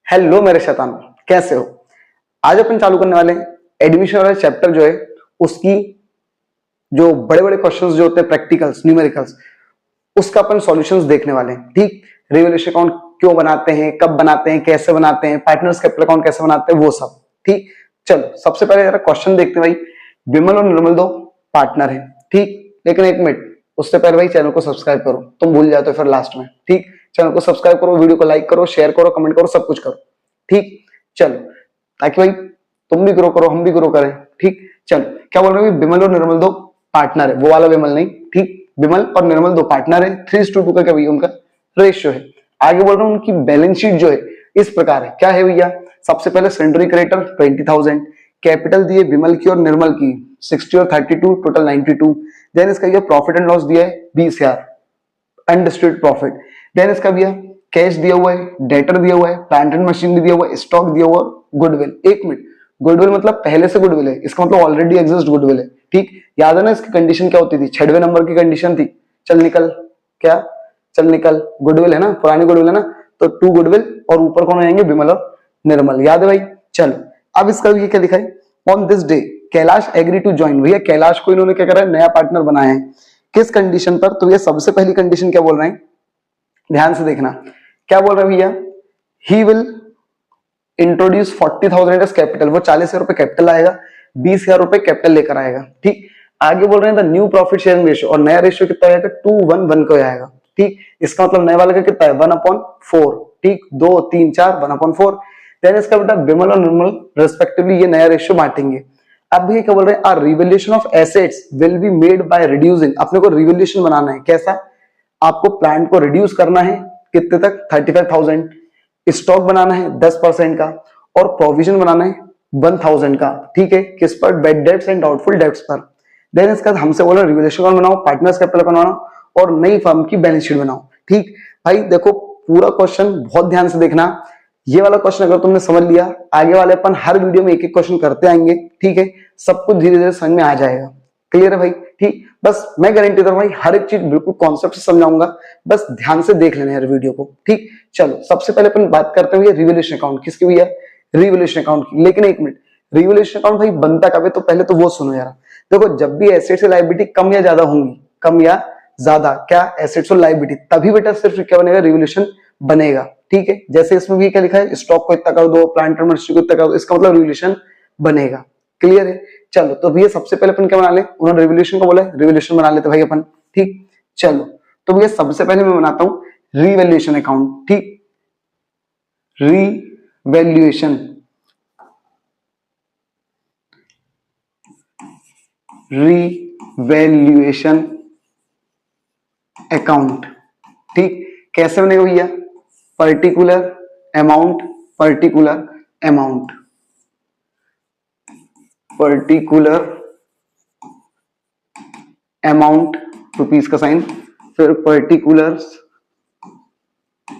Hello मेरे शैतान, कैसे हो? आज अपन चालू करने वाले हैं एडमिशन वाला चैप्टर जो है उसकी जो बड़े बड़े क्वेश्चंस जो होते हैं प्रैक्टिकल्स न्यूमेरिकल्स उसका अपन सॉल्यूशंस देखने वाले हैं। ठीक, रिवोल्यूशन अकाउंट क्यों बनाते हैं, कब बनाते हैं, कैसे बनाते हैं, पार्टनर्स कैपिटल अकाउंट कैसे बनाते हैं, वो सब। ठीक, चलो सबसे पहले जरा क्वेश्चन देखते हैं। भाई विमल और निर्मल दो पार्टनर है, ठीक, लेकिन एक मिनट उससे पहले भाई चैनल को सब्सक्राइब करो, तुम भूल जाते हो फिर लास्ट में। ठीक, चैनल को सब्सक्राइब करो, वीडियो को लाइक करो, शेयर करो, कमेंट करो, सब कुछ करो। ठीक, चलो ताकि भाई तुम भी ग्रो करो, हम भी ग्रो करें। ठीक, चलो क्या बोल रहे हैं, विमल और निर्मल दो पार्टनर है, वो वाला विमल नहीं। ठीक, विमल और निर्मल दो पार्टनर है, 3:2 का क्या भैया उनका रेशियो है। आगे बोल रहा हूं उनकी बैलेंस शीट जो है इस प्रकार है, क्या है भैया, सबसे पहले सेंट्री क्रेडिटर 20,000, कैपिटल दिए विमल की और निर्मल की 60 और 32, टोटल 92। देन इसका ये प्रॉफिट एंड लॉस दिया है 20,000 अनडिस्ट्रीब्यूटेड प्रॉफिट। देन इसका भैया कैश दिया हुआ है, डेटर दिया हुआ है, प्लांट एंड मशीनरी दिया हुआ है, स्टॉक दिया हुआ है, गुडविल। एक मिनट, गुडविल मतलब पहले से गुडविल है, इसका मतलब ऑलरेडी एग्जिस्ट गुडविल है। ठीक, याद है ना इसकी कंडीशन क्या होती थी, 6वें नंबर की कंडीशन थी, चल निकल, क्या चल निकल, गुडविल है ना, पुरानी गुडविल है ना, तो 2 गुडविल और ऊपर कौन आएंगे, विमल और निर्मल। याद है भाई? चलो अब इसका भी क्या लिखा है, on this day Kailash agree to join. भैया कैलाश को इन्होंने क्या करा है, नया पार्टनर बनाया है, किस कंडीशन पर, तो ये सबसे पहली कंडीशन क्या बोल रहे हैं, ध्यान से देखना क्या बोल रहे हैं भैया, he will introduce 40,000 as capital, वो 40,000 रुपए कैपिटल आएगा, 20,000 रुपए कैपिटल लेकर आएगा। ठीक, आगे बोल रहे हैं the new profit sharing ratio, और नया रेशियो कितना आएगा, 2:1 को आएगा। ठीक, इसका मतलब नए वाले का कितना है, 1/4। ठीक, 2 3 4 1/4। देन इसका बेटा विमल और निर्मल रेस्पेक्टिवली ये नया रेशियो बांटेंगे। अब ये क्या बोल रहे हैं, are revaluation of assets will be made by reducing, अपने को रिवैल्यूएशन बनाना है, कैसा, आपको प्लांट को रिड्यूस करना है कितने तक, 35,000, स्टॉक बनाना है 10% का, और प्रोविजन बनाना है 1,000 का। ठीक है, किस पर, bad debts and doubtful debts पर। देन इसका हमसे बोला रिवैल्यूएशन अकाउंट बनाओ, पार्टनर्स कैपिटल अकाउंट बनाओ और नई फर्म की बैलेंस शीट बनाओ। ठीक भाई, देखो पूरा क्वेश्चन बहुत ध्यान से देखना, ये वाला क्वेश्चन अगर तुमने समझ लिया, आगे वाले अपन हर वीडियो में एक एक क्वेश्चन करते आएंगे। ठीक है, सब कुछ धीरे धीरे समझ में आ जाएगा। क्लियर है भाई? ठीक, बस मैं गारंटी दे रहा हूं भाई हर एक चीज बिल्कुल कॉन्सेप्ट से समझाऊंगा, बस ध्यान से देख लेना यार वीडियो को। ठीक, चलो सबसे पहले अपन बात करते हैं रिवैल्यूएशन अकाउंट, किसकी भैया, रिवैल्यूएशन अकाउंट की। लेकिन एक मिनट, रिवैल्यूएशन अकाउंट भाई बनता कब है, तो पहले तो वो सुनो यार। देखो जब भी एसेट से लायबिलिटी कम या ज्यादा होंगी, कम या ज्यादा, क्या एसेट्स और लायबिलिटी, तभी बेटा सिर्फ क्या बनेगा, रिवैल्यूएशन बनेगा। ठीक है, जैसे इसमें भी क्या लिखा है, स्टॉक को इतना कर दो, प्लांट एंड मशीनरी को इतना कर दो, इसका मतलब रिवैल्यूएशन बनेगा। क्लियर है? चलो तो भैया सबसे पहले अपन क्या बना ले, उन्होंने रिवैल्यूएशन को बोला है, रिवैल्यूएशन बना लेते भाई अपन। ठीक, चलो तो भैया सबसे पहले मैं बनाता हूं रिवैल्यूएशन अकाउंट। ठीक, रिवैल्यूएशन रिवैल्यूएशन अकाउंट। ठीक, कैसे बनेगा भैया, particular amount, particular amount, particular amount, rupees का साइन, फिर पर्टिकुलर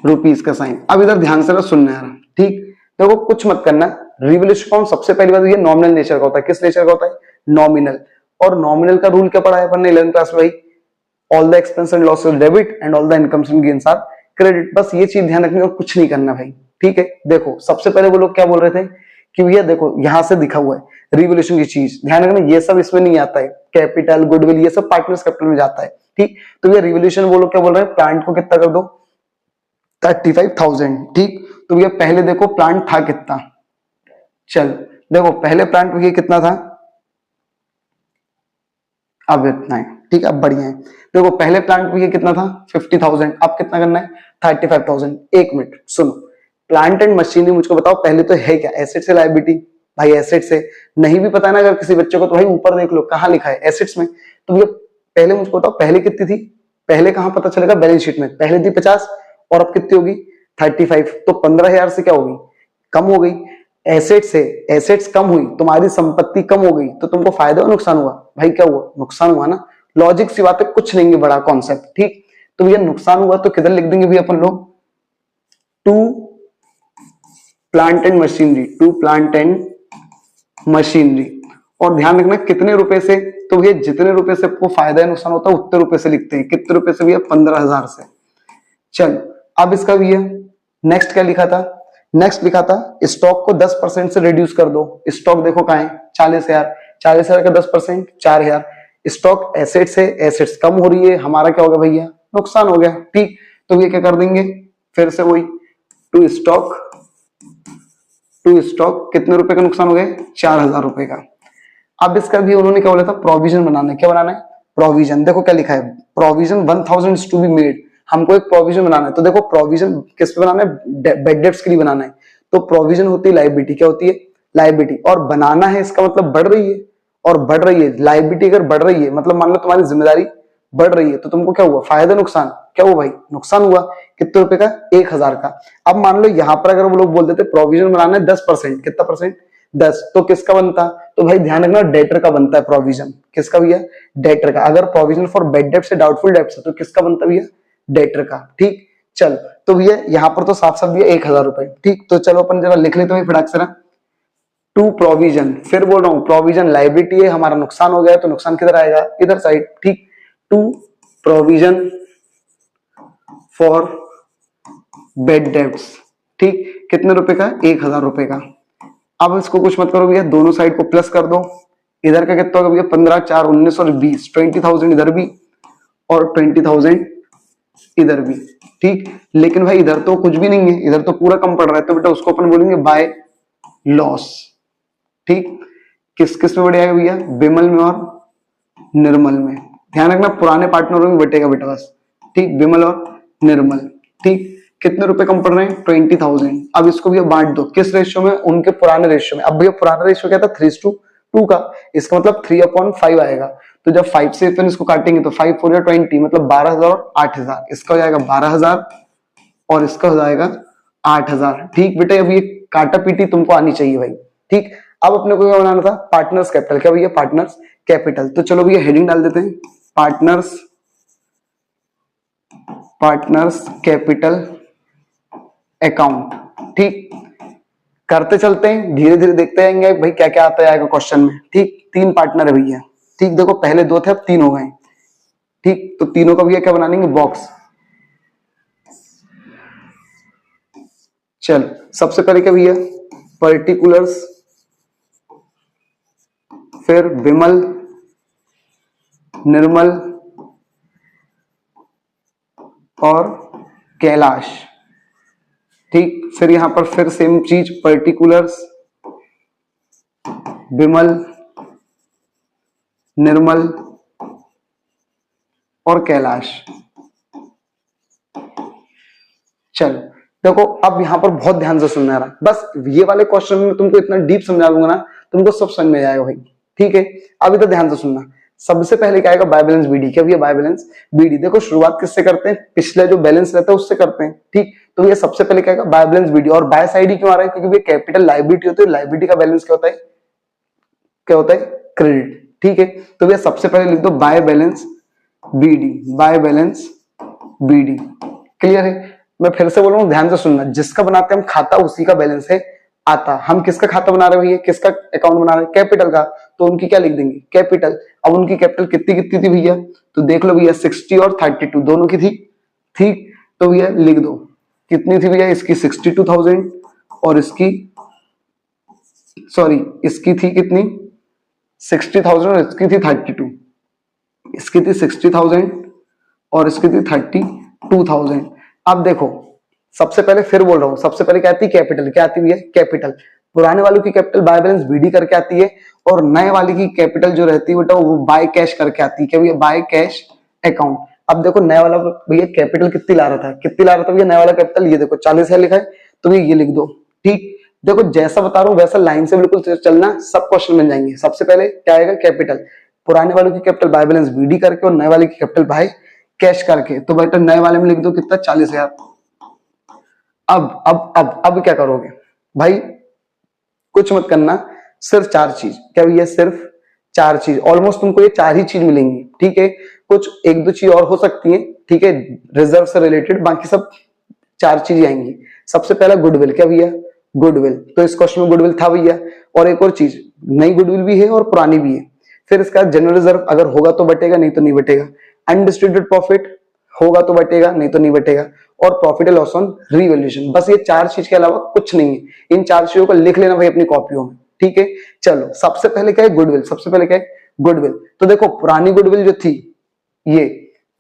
रुपीस का साइन। अब इधर ध्यान से सुनना है। ठीक, देखो कुछ मत करना, रिवैल्यूएशन अकाउंट सबसे पहली बात ये नॉमिनल नेचर का होता है। किस नेचर का होता है, नॉमिनल। और नॉमिनल का रूल क्या पढ़ा है अपन ने 11th क्लास में भाई, all the expense and losses debit and all the incomes and gains are credit. बस ये चीज ध्यान रखनी और कुछ नहीं करना भाई। ठीक है, देखो सबसे पहले वो लोग क्या बोल रहे थे कि भैया देखो यहां से दिखा हुआ है रिवैल्यूएशन की चीज, ध्यान रखना ये सब इसमें नहीं आता है, कैपिटल गुडविल ये सब पार्टनर्स कैपिटल में जाता है। ठीक, तो भैया रिवैल्यूएशन वो लोग क्या बोल रहे हैं, प्लांट को कितना कर दो, 35,000। ठीक, तो भैया पहले देखो प्लांट था कितना, चल देखो पहले प्लांट भैया कितना था, अब इतना है। ठीक, अब बढ़िया है, देखो पहले प्लांट भैया कितना था, 50,000, अब कितना करना है, 35,000। एक मिनट सुनो, प्लांट एंड मशीनरी मुझको बताओ पहले तो है क्या, एसेट से लायबिलिटी। भाई एसेट से नहीं भी पता ना अगर किसी बच्चे को, तो भाई ऊपर देख लो कहां लिखा है, एसेट्स में। तो भैया पहले मुझको बताओ पहले कितनी थी, पहले कहां पता चलेगा, बैलेंस शीट में, पहले थी 50 और अब कितनी होगी 35, तो 15,000 से क्या होगी, कम हो गई। एसेट से एसेट्स कम हुई, तुम्हारी संपत्ति कम हो गई, तो तुमको फायदा और नुकसान हुआ, भाई क्या हुआ, नुकसान हुआ ना। लॉजिक सी बात है, कुछ नहीं है बड़ा कॉन्सेप्ट। ठीक, तो भैया नुकसान हुआ तो किधर लिख देंगे भैया अपन लोग, to plant and machinery, to plant and machinery. और ध्यान रखना कितने रुपए से, तो भैया जितने रुपए से आपको फायदा या नुकसान होता है उतने रुपए से लिखते हैं। कितने रुपए से भैया, 15,000 से। चल अब इसका भी है। नेक्स्ट क्या लिखा था, नेक्स्ट लिखा था स्टॉक को 10% से रिड्यूस कर दो। स्टॉक देखो कहाँ है, 40,000, 40,000 का 10% 4,000। स्टॉक एसेट्स है, एसेट्स कम हो रही है, हमारा क्या हो गया भैया, नुकसान हो गया। ठीक, तो ये क्या कर देंगे, फिर से वही टू स्टॉक, टू स्टॉक कितने रुपए का नुकसान हो गया, 4,000 रुपए का। अब इसका भी उन्होंने क्या बोला था, प्रोविजन बनाना है। क्या बनाना है, प्रोविजन। देखो क्या लिखा है, provision 1000 is to be made. हमको एक प्रोविजन बनाना है। तो देखो प्रोविजन किस पे बनाना है, बेड डेट्स के लिए बनाना है। तो प्रोविजन होती है लायबिलिटी, क्या होती है, लायबिलिटी। और बनाना है इसका मतलब बढ़ रही है, और बढ़ रही है लायबिलिटी अगर बढ़ रही है मतलब मान लो तुम्हारी जिम्मेदारी बढ़ रही है, तो तुमको क्या हुआ, फायदा नुकसान, क्या हुआ भाई, नुकसान हुआ। कितने रुपए का, 1000 का। अब मान लो यहां पर अगर वो लोग बोल देते प्रोविजन बनाना है 10%, कितना परसेंट, 10, तो किसका बनता, तो भाई ध्यान रखना डेटर का बनता है प्रोविजन। किसका भैया, डेटर का। अगर प्रोविजन फॉर बेड डेट्स से डाउटफुल डेट्स है तो किसका बनता भैया, डेटर का। ठीक, चल तो भैया यहां पर तो साफ साफ दिया 1000 रुपए। ठीक, तो चलो अपन जरा लिख लेते हैं फटाक से ना, टू प्रोविजन। फिर बोल रहा हूं प्रोविजन लायबिलिटी है, हमारा नुकसान हो गया तो नुकसान किधर आएगा, इधर साइड। ठीक, to provision for bad debts. ठीक, कितने रुपए का, 1000 रुपए का। अब इसको कुछ मत करो भैया, दोनों साइड को प्लस कर दो। इधर का कितना होगा भैया, 15 4 19 और 20, 20,000 इधर भी और 20,000 इधर भी। ठीक, लेकिन भाई इधर तो कुछ भी नहीं है, इधर तो पूरा कम पड़ रहा है, तो बेटा उसको अपन बोलेंगे बाय लॉस। ठीक, किस किस में बढ़ जाएगा भैया, बिमल में और निर्मल में। ध्यान रखना पुराने पार्टनरों में बटेगा बेटा बस। ठीक, बिमल और निर्मल। ठीक, कितने रुपए कम पड़ रहे हैं, 20,000। अब इसको भैया बांट दो, किस रेशियो में, उनके पुराने रेशियो में। अब भैया पुराना रेशियो क्या था, 3:2 का, इसका मतलब 3/5 आएगा। तो जब 5 से अपन इसको काटेंगे तो 5 4 20, मतलब 12,000 और 8,000। इसका हो जाएगा 12,000 और इसका हो जाएगा 8,000। ठीक बेटा, अब ये काटा पीटी तुमको आनी चाहिए भाई। ठीक, अब अपने को क्या बनाना था, पार्टनर्स कैपिटल। क्या भैया, पार्टनर्स कैपिटल। तो चलो भैया हेडिंग डाल देते हैं, पार्टनर्स, पार्टनर्स कैपिटल अकाउंट। ठीक, करते चलते हैं, धीरे धीरे देखते जाएंगे भाई क्या क्या आता है क्वेश्चन में। ठीक, 3 पार्टनर है भैया। ठीक, देखो पहले 2 थे अब 3 हो गए। ठीक, तो तीनों का भैया क्या बनाएंगे, बॉक्स। चल सबसे पहले क्या भैया, पर्टिकुलर्स, फिर विमल, निर्मल और कैलाश। ठीक, फिर यहां पर फिर सेम चीज, पर्टिकुलर्स, विमल, निर्मल और कैलाश। चलो देखो अब यहां पर बहुत ध्यान से सुनना रहा, बस ये वाले क्वेश्चन में तुमको इतना डीप समझा दूंगा ना, तुमको सब समझ में जाएगा भाई। ठीक है, अभी तो ध्यान से सुनना। सबसे पहले क्या आएगा, बाय बैलेंस बीडी। क्या भैया, बाय बैलेंस बीडी। देखो शुरुआत किससे करते हैं, पिछले जो बैलेंस रहता है उससे करते हैं। ठीक, तो ये सबसे पहले क्या आएगा, बाय बैलेंस बीडी। और बाय साइड ही क्यों आ रहा है, क्योंकि भैया कैपिटल लायबिलिटी होती है, लायबिलिटी का बैलेंस क्या होता है, क्या होता है, क्रेडिट। ठीक है, तो भैया सबसे पहले लिख दो by balance BD, by balance BD. Clear है, मैं फिर से बोल रहा हूं ध्यान से सुनना, जिसका बनाते हैं हम खाता उसी का बैलेंस है आता। हम किसका खाता बना रहे हैं भैया, किसका अकाउंट बना रहे हैं, कैपिटल का, तो उनकी क्या लिख देंगे, कैपिटल। अब उनकी कैपिटल कितनी कितनी थी भैया, तो देख लो भैया 60 और 32 दोनों की थी। ठीक, तो भैया लिख दो कितनी थी भैया, इसकी 62,000 और इसकी, सॉरी इसकी थी कितनी, 60,000 और इसकी थी 32। इसकी थी 60,000 और इसकी थी 32,000। अब देखो सबसे पहले फिर बोल रहा हूं, सबसे पहले क्या आती है, कैपिटल। क्या आती है, कैपिटल। पुराने वालों की कैपिटल बाय बैलेंस बीडी करके आती है, और नए वाले की कैपिटल जो रहती है बेटा वो बाय कैश करके आती है। क्या भैया, बाय कैश अकाउंट। अब देखो नया वाला भैया कैपिटल कितनी ला रहा था, कितनी ला रहा था भैया नया वाला कैपिटल, ये देखो 40 है लिखा है, तो भैया ये लिख दो। ठीक, देखो जैसा बता रहा हूं वैसा लाइन से बिल्कुल चलना, सब क्वेश्चन बन जाएंगे। सबसे पहले क्या आएगा, कैपिटल। पुराने वालों की कैपिटल बाय बैलेंस बीडी करके और नए वाले की कैपिटल बाय कैश करके। तो बेटा नए वाले में लिख दो कितना, 40,000। अब क्या करोगे भाई, कुछ मत करना, सिर्फ 4 चीज। क्या भैया, सिर्फ 4 चीज। ऑलमोस्ट तुमको ये 4 ही चीज मिलेंगी। ठीक है, कुछ 1-2 चीज और हो सकती है, ठीक है, रिजर्व से रिलेटेड, बाकी सब 4 चीज आएंगी। सबसे पहला गुडविल। क्या भैया, गुडविल। तो इस क्वेश्चन में गुडविल था भैया। और एक और चीज, नई गुडविल भी है और पुरानी भी है। फिर इसका जनरल रिजर्व, अगर होगा तो बटेगा, नहीं तो नहीं बटेगा। अनडिस्ट्रीब्यूटेड प्रॉफिट, होगा तो बटेगा, नहीं तो नहीं बटेगा। और profit and loss on revaluation. बस ये 4 चीज के अलावा कुछ नहीं है। इन 4 चीजों को लिख लेना भाई अपनी कॉपियों में, ठीक है। चलो सबसे पहले क्या है, गुडविल। सबसे पहले क्या है, गुडविल। तो देखो पुरानी गुडविल जो थी, ये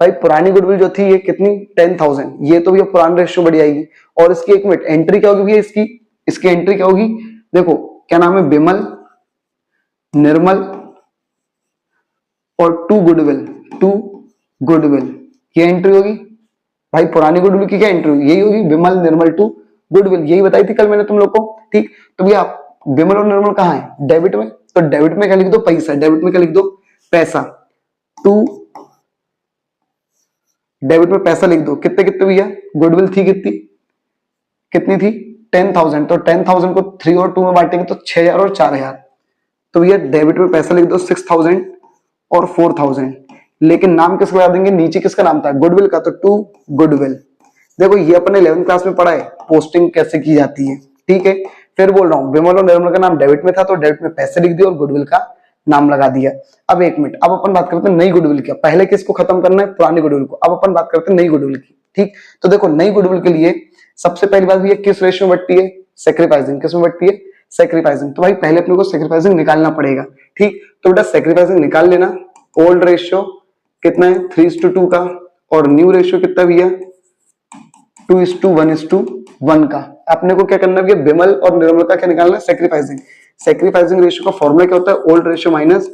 भाई पुरानी गुडविल जो थी ये कितनी, 10,000। ये तो भैया पुरानी रेशियो बढ़ी आएगी। और इसकी एक मिनट एंट्री क्या होगी भैया, इसकी एंट्री क्या होगी, देखो क्या नाम है, बिमल, निर्मल और टू गुडविल, ये एंट्री होगी। भाई पुरानी गुडविल की क्या एंट्री होगी, यही होगी, बिमल निर्मल टू गुडविल। यही बताई थी कल मैंने तुम लोग को, ठीक। तो भैया बिमल और निर्मल कहाँ है, डेबिट में। तो डेबिट में क्या लिख दो, पैसा। डेबिट में क्या लिख दो, पैसा। टू डेबिट में पैसा लिख दो। कितने कितने भैया, गुडविल थी कितनी थी, 10,000। तो 10,000 को 3 और 2 में बांटेंगे तो 6,000 और 4,000। तो भैया डेबिट में पैसा लिख दो 6,000 और 4,000। लेकिन नाम किसका लगा देंगे, नीचे किसका नाम था, गुडविल का, तो टू गुडविल। देखो ये अपने 11th क्लास में पढ़ा है, पोस्टिंग कैसे की जाती है, ठीक है। फिर बोल रहा हूँ, बिमल और निर्मल का नाम डेबिट में था तो डेबिट में पैसे लिख दिए और गुडविल का नाम लगा दिया। अब एक मिनट, अब अपन बात करते हैं नई गुडविल की। पहले किसको खत्म करना है, पुरानी गुडविल को। अब अपन बात करते हैं नई गुडविल की, ठीक। तो देखो नई गुडविल के लिए सबसे पहली बात भैया किस रेशियो में बढ़ती है, सेक्रीफाइसिंग। किस में बढ़ती है, सेक्रीफाइसिंग। तो भाई पहले अपने को सेक्रीफाइसिंग निकालना पड़ेगा, ठीक। तो बेटा सेक्रीफाइसिंग निकाल लेना। ओल्ड रेशियो कितना है, 3:2 का, और न्यू रेशियो कितना भैया, 2:1:1 का। अपने को क्या करना है, बिमल और निर्मल का क्या निकालना है, सेक्रीफाइसिंग। सेक्रीफाइसिंग रेशियो का फॉर्मूला क्या होता है, old ratio minus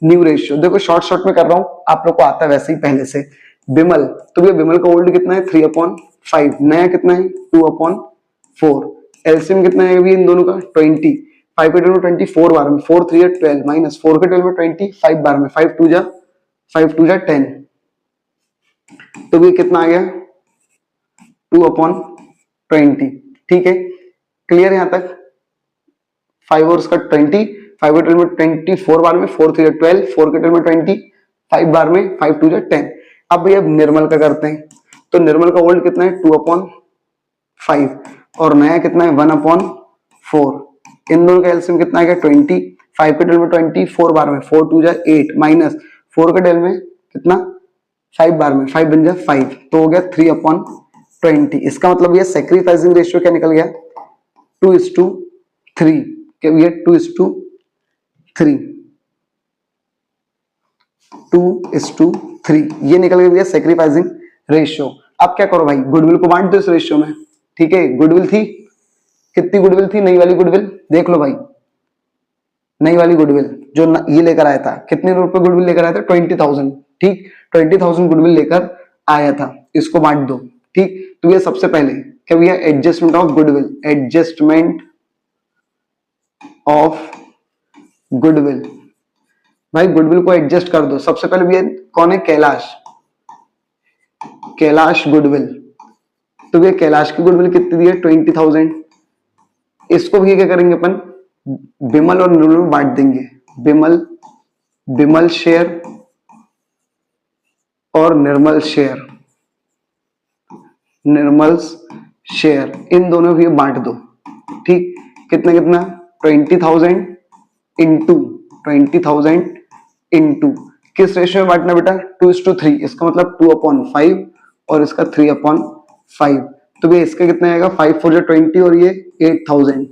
new ratio. देखो शॉर्ट में कर रहा हूं, आप लोग को आता है वैसे ही पहले से। बिमल, तो भैया बिमल का ओल्ड कितना है, 3/5। नया कितना है, 2/4। एलसीएम कितना है इन दोनों का, 20। 5 के टेबल में 20 4 बार में, 4 3 12 माइनस 4 के टेबल में 20 5 बार में, 5 2 जा 10। तो भैया कितना आ गया, 2/20, ठीक है। क्लियर यहां तक, 5 और उसका 20, 5 के टेबल में 20 4 बार में, 4 3 12, 4 के टेबल में 20 5 बार में, 5 2 10। अब भैया निर्मल का करते हैं। तो निर्मल का ओल्ड कितना है, 2/5, और नया कितना है, 1/4। इन दोनों का एलसीएम कितना आएगा, 20। 5 के टेबल में 20 4 बार में, 4 2 जा 8 माइनस 4 के टेबल में कितना, 5 बार में, 5 बन जा 5, तो हो गया 3/20। इसका मतलब ये सेक्रीफाइसिंग रेशियो क्या निकल गया, 2:3। क्या भैया 2:3, 2:3, ये निकल गया भैया सेक्रीफाइसिंग रेशियो। अब क्या करो भाई, गुडविल को बांट दो इस रेशियो में, ठीक है। गुडविल थी कितनी, गुडविल थी नई वाली गुडविल, देख लो भाई। नई वाली गुडविल जो ये लेकर आया था, कितने रुपए गुडविल लेकर आया था, 20,000, ठीक। 20,000 गुडविल लेकर आया था, इसको बांट दो, ठीक। तो ये सबसे पहले क्या भैया, adjustment of goodwill. Adjustment of goodwill, भाई गुडविल को एडजस्ट कर दो। सबसे पहले भैया कौन है, कैलाश गुडविल। तो भैया कैलाश की गुडविल कितनी दी है, 20,000। इसको भी क्या करेंगे अपन, बिमल और निर्मल में बांट देंगे। बिमल शेयर और निर्मल शेयर, इन दोनों भी बांट दो, ठीक। कितना कितना, 20,000 इंटू 20,000 इंटू किस रेशियो में बांटना बेटा, 2:3। इसका मतलब 2/5 और इसका 3/5। तो भैया इसका कितना आएगा, 5 4 20 और ये 8,000,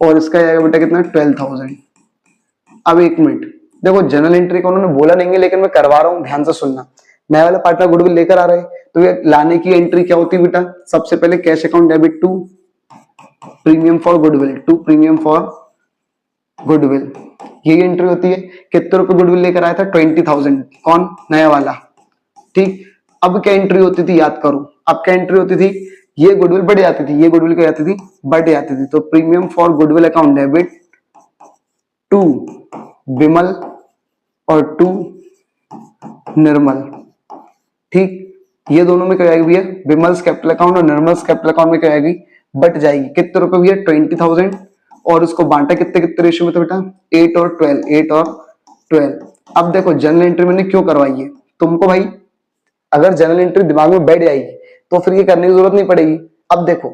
और इसका आएगा बेटा कितना, 12,000। अब एक मिनट, देखो जनरल एंट्री का उन्होंने बोला नहीं है, लेकिन मैं करवा रहा हूं, ध्यान से सुनना। नया वाला पार्टनर गुडविल लेकर आ रहे हैं, तो ये लाने की एंट्री क्या होती है बेटा, सबसे पहले cash account debit to premium for goodwill, यही एंट्री होती है। कितने रुपए गुडविल लेकर आया था, 20,000, कौन, नया वाला, ठीक। अब क्या एंट्री होती थी, याद करो। अब क्या एंट्री होती थी, ये गुडविल बढ़ जाती थी, ये गुडविल क्या जाती थी, बढ़ जाती थी। तो premium for goodwill account debit to Bimal और टू निर्मल, ठीक। ये दोनों में क्या आएगी भैया, बिमल्स कैपिटल अकाउंट और निर्मल्स कैपिटल अकाउंट में क्या आएगी, बट जाएगी। कितने रुपए भैया, 20,000, और उसको बांटा कितने कितने रेशियो में था बेटा, 8 और 12। अब देखो जनरल एंट्री मैंने क्यों करवाई है, तुमको भाई अगर जनरल एंट्री दिमाग में बैठ जाएगी तो फिर ये करने की जरूरत नहीं पड़ेगी। अब देखो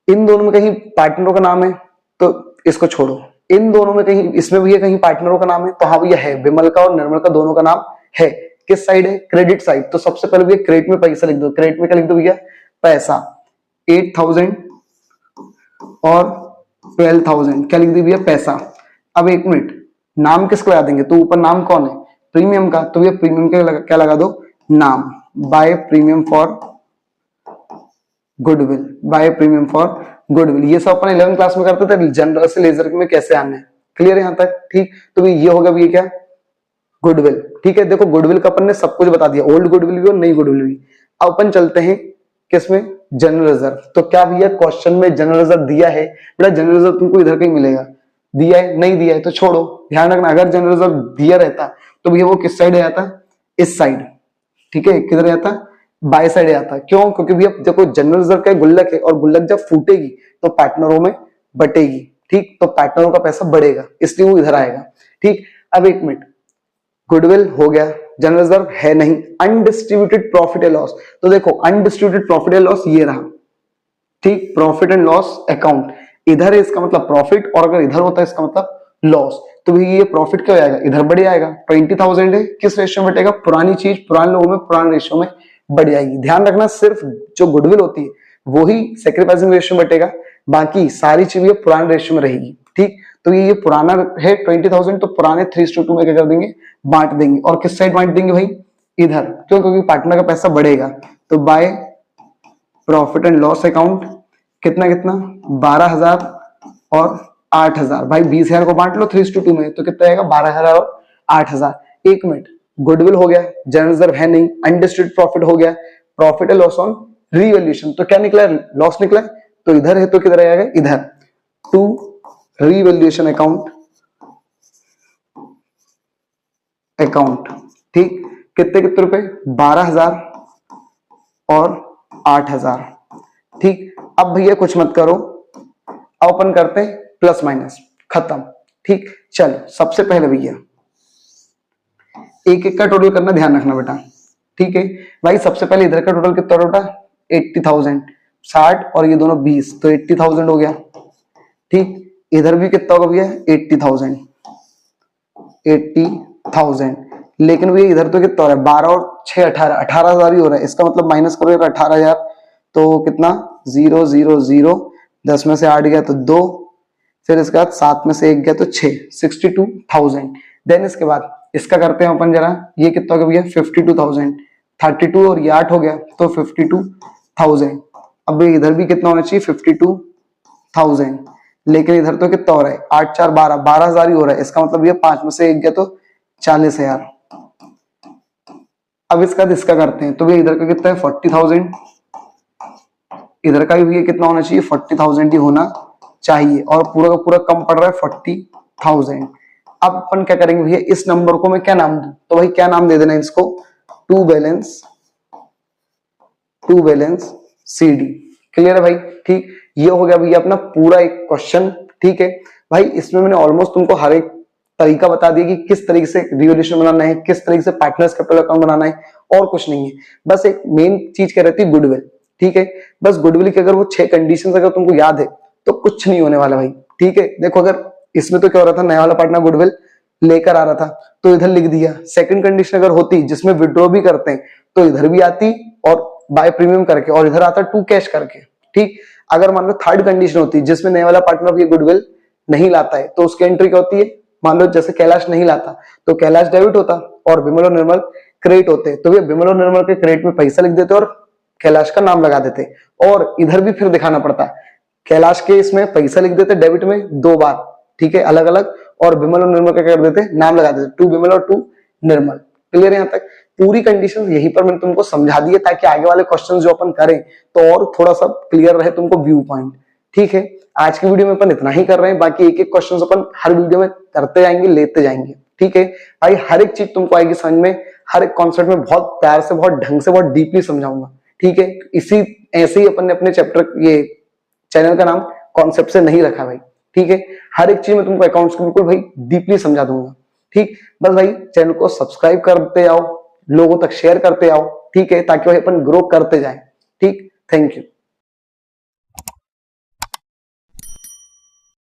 इन दोनों में कहीं पार्टनरों का नाम है तो इसको छोड़ो, इन दोनों में कहीं, इसमें भैया कहीं पार्टनरों का नाम है, तो हाँ भैया है, बिमल का और निर्मल का दोनों का नाम है। किस साइड है, क्रेडिट साइड। तो सबसे पहले भैया क्रेडिट में पैसा लिख दो। क्रेडिट में क्या लिख दो भैया, पैसा 8,000 और 12,000 क्या लिख दी भैया पैसा। अब एक मिनट, नाम किसको लगा देंगे, तो ऊपर नाम कौन है प्रीमियम का, तो ये प्रीमियम क्या लगा दो नाम, by premium for goodwill, by premium for goodwill. ये सब अपन 11th क्लास में करते थे जनरल से लेजर में कैसे आना है, क्लियर है यहां तक, ठीक। तो ये होगा भैया क्या गुडविल, ठीक है। देखो गुडविल का अपन ने सब कुछ बता दिया, ओल्ड गुडविल भी और नई गुडविल भी। अब अपन चलते हैं किसमें, जनरल रिजर्व। तो क्या भैया क्वेश्चन में जनरल रिजर्व दिया है, बेटा जनरल रिजर्व तुमको इधर कहीं मिलेगा, दिया है नहीं दिया है तो छोड़ो, ध्यान रखना अगर जनरल रिजर्व दिया रहता तो भैया वो किस साइड आता, इस साइड, ठीक है, किधर आता, बाय साइड आता। क्यों, क्योंकि भैया देखो जनरल रिजर्व का गुल्लक है और गुल्लक जब फूटेगी तो पार्टनरों में बटेगी, ठीक, तो पार्टनरों का पैसा बढ़ेगा इसलिए वो इधर आएगा, ठीक। अब एक मिनट, गुडविल हो गया, जनरल रिजर्व है नहीं, अनडिस्ट्रीब्यूटेड प्रॉफिट एंड लॉस। तो देखो अनडिस्ट्रीब्यूटेड प्रॉफिट एंड लॉस ये रहा, ठीक, प्रॉफिट एंड लॉस अकाउंट इधर है, इसका मतलब प्रॉफिट, और अगर इधर होता है इसका मतलब लॉस। तो भी ये प्रॉफिट क्या हो जाएगा, इधर बढ़ जाएगा, 20,000 है, किस रेशियो में बटेगा, पुरानी चीज पुराने लोगों में पुराने रेशियो में बढ़ जाएगी। ध्यान रखना सिर्फ जो गुडविल होती है वो ही सैक्रिफाइसिंग रेशियो में बटेगा, बाकी सारी चीजें पुराने रेशियो में रहेगी, ठीक। तो ये पुराना है 20,000, तो पुराने 3:2 में क्या कर देंगे, बांट देंगे, और किस साइड बांट देंगे भाई, इधर, क्यों, क्योंकि पार्टनर का पैसा बढ़ेगा। तो by profit and loss account कितना कितना 12,000 और 8,000, भाई 20,000 को बांट लो 3:2 में, तो कितना आएगा 12,000 और 8,000। एक मिनट, गुडविल हो गया, जनरल रिजर्व है नहीं, अनडिस्ट्रीब्यूटेड प्रॉफिट हो गया, profit and loss on revaluation, तो क्या निकला, लॉस निकला, तो इधर है तो किधर आएगा, इधर, टू रीवैल्यूएशन अकाउंट, ठीक, कितने कितने रुपए, 12,000 और 8,000, ठीक। अब भैया कुछ मत करो, अब अपन करते हैं प्लस माइनस, खत्म, ठीक। चलो सबसे पहले भैया एक एक का टोटल करना, ध्यान रखना बेटा, ठीक है भाई। सबसे पहले इधर का टोटल कितना होगा, 80,000, 60 और ये दोनों 20, तो 80,000 हो गया, ठीक। इधर भी कितना होगा भैया 80,000, 80,000, लेकिन भैया इधर तो कितना हो रहा है, 12 और 6 18, 18,000 ही हो रहा है, इसका मतलब माइनस करो 18,000, तो कितना 0 0 0, 10 में से 8 गया तो 2, फिर इसके बाद 7 में से 1 गया तो 6, 62,000। देन इसके बाद इसका करते हैं अपन जरा, ये कितना हो गया भैया 52,000, 32 और ये 8 हो गया तो 52,000। अब इधर भी कितना होना चाहिए 52,000, लेकिन इधर तो कितना हो रहा है 8 4 12, 12,000 ही हो रहा है, इसका मतलब ये 5 में से 1 गया तो 40,000। अब इसका करते हैं, तो भैया इधर का कितना है 40,000, इधर का भी भैया कितना होना चाहिए 40,000 ही होना चाहिए, और पूरा का पूरा कम पड़ रहा है 40,000। अब अपन क्या करेंगे भैया, इस नंबर को मैं क्या नाम दूं, तो भाई क्या नाम दे देना इसको, टू बैलेंस CD, क्लियर है भाई, ठीक। ये हो गया भैया अपना पूरा एक क्वेश्चन, ठीक है भाई। इसमें मैंने ऑलमोस्ट तुमको हर एक तरीका बता दिया कि किस तरीके से रिवोल्यूशन बनाना है, किस तरीके से पार्टनर्स कैपिटल अकाउंट बनाना है, और कुछ नहीं है, बस एक मेन चीज क्या रहती है गुडविल, ठीक है। बस गुडविल की अगर वो 6 कंडीशंस अगर तुमको याद है तो कुछ नहीं होने वाला भाई, ठीक है। देखो अगर इसमें तो क्या हो रहा था, नया वाला पार्टनर गुडविल लेकर आ रहा था तो इधर लिख दिया। सेकंड कंडीशन अगर होती जिसमें विड्रॉ भी करते हैं तो इधर भी आती और बाय प्रीमियम करके, और इधर आता टू कैश करके, ठीक। अगर मान लो थर्ड कंडीशन होती जिसमें नया वाला पार्टनर ये गुडविल नहीं लाता है तो उसकी एंट्री क्या होती है, मान लो जैसे कैलाश नहीं लाता तो कैलाश डेबिट होता और विमल और निर्मल क्रेडिट होते, तो ये विमल और निर्मल के क्रेडिट में पैसा लिख देते और कैलाश का नाम लगा देते, और इधर भी फिर दिखाना पड़ता, कैलाश के इसमें पैसा लिख देते डेबिट में 2 बार, ठीक है अलग अलग, और विमल और निर्मल का क्या कर देते, नाम लगा देते, टू विमल और टू निर्मल। क्लियर है यहाँ तक, पूरी कंडीशन यहीं पर मैंने तुमको समझा दी है ताकि आगे वाले क्वेश्चन जो अपन करें तो और थोड़ा सा क्लियर रहे तुमको व्यू पॉइंट, ठीक है। आज की वीडियो में अपन इतना ही कर रहे हैं, बाकी एक एक क्वेश्चन अपन हर वीडियो में करते जाएंगे, लेते जाएंगे, ठीक है भाई। हर एक चीज तुमको आएगी समझ में, हर एक कॉन्सेप्ट में बहुत प्यार से, बहुत ढंग से, बहुत डीपली समझाऊंगा, ठीक है। इसी ऐसे ही अपन ने अपने चैप्टर, ये चैनल का नाम कॉन्सेप्ट से नहीं रखा भाई, ठीक है। हर एक चीज में तुमको अकाउंट्स को बिल्कुल भाई डीपली समझा दूंगा, ठीक। बस भाई चैनल को सब्सक्राइब करते आओ, लोगों तक शेयर करते आओ, ठीक है, ताकि भाई अपन ग्रो करते जाएं, ठीक। Thank you.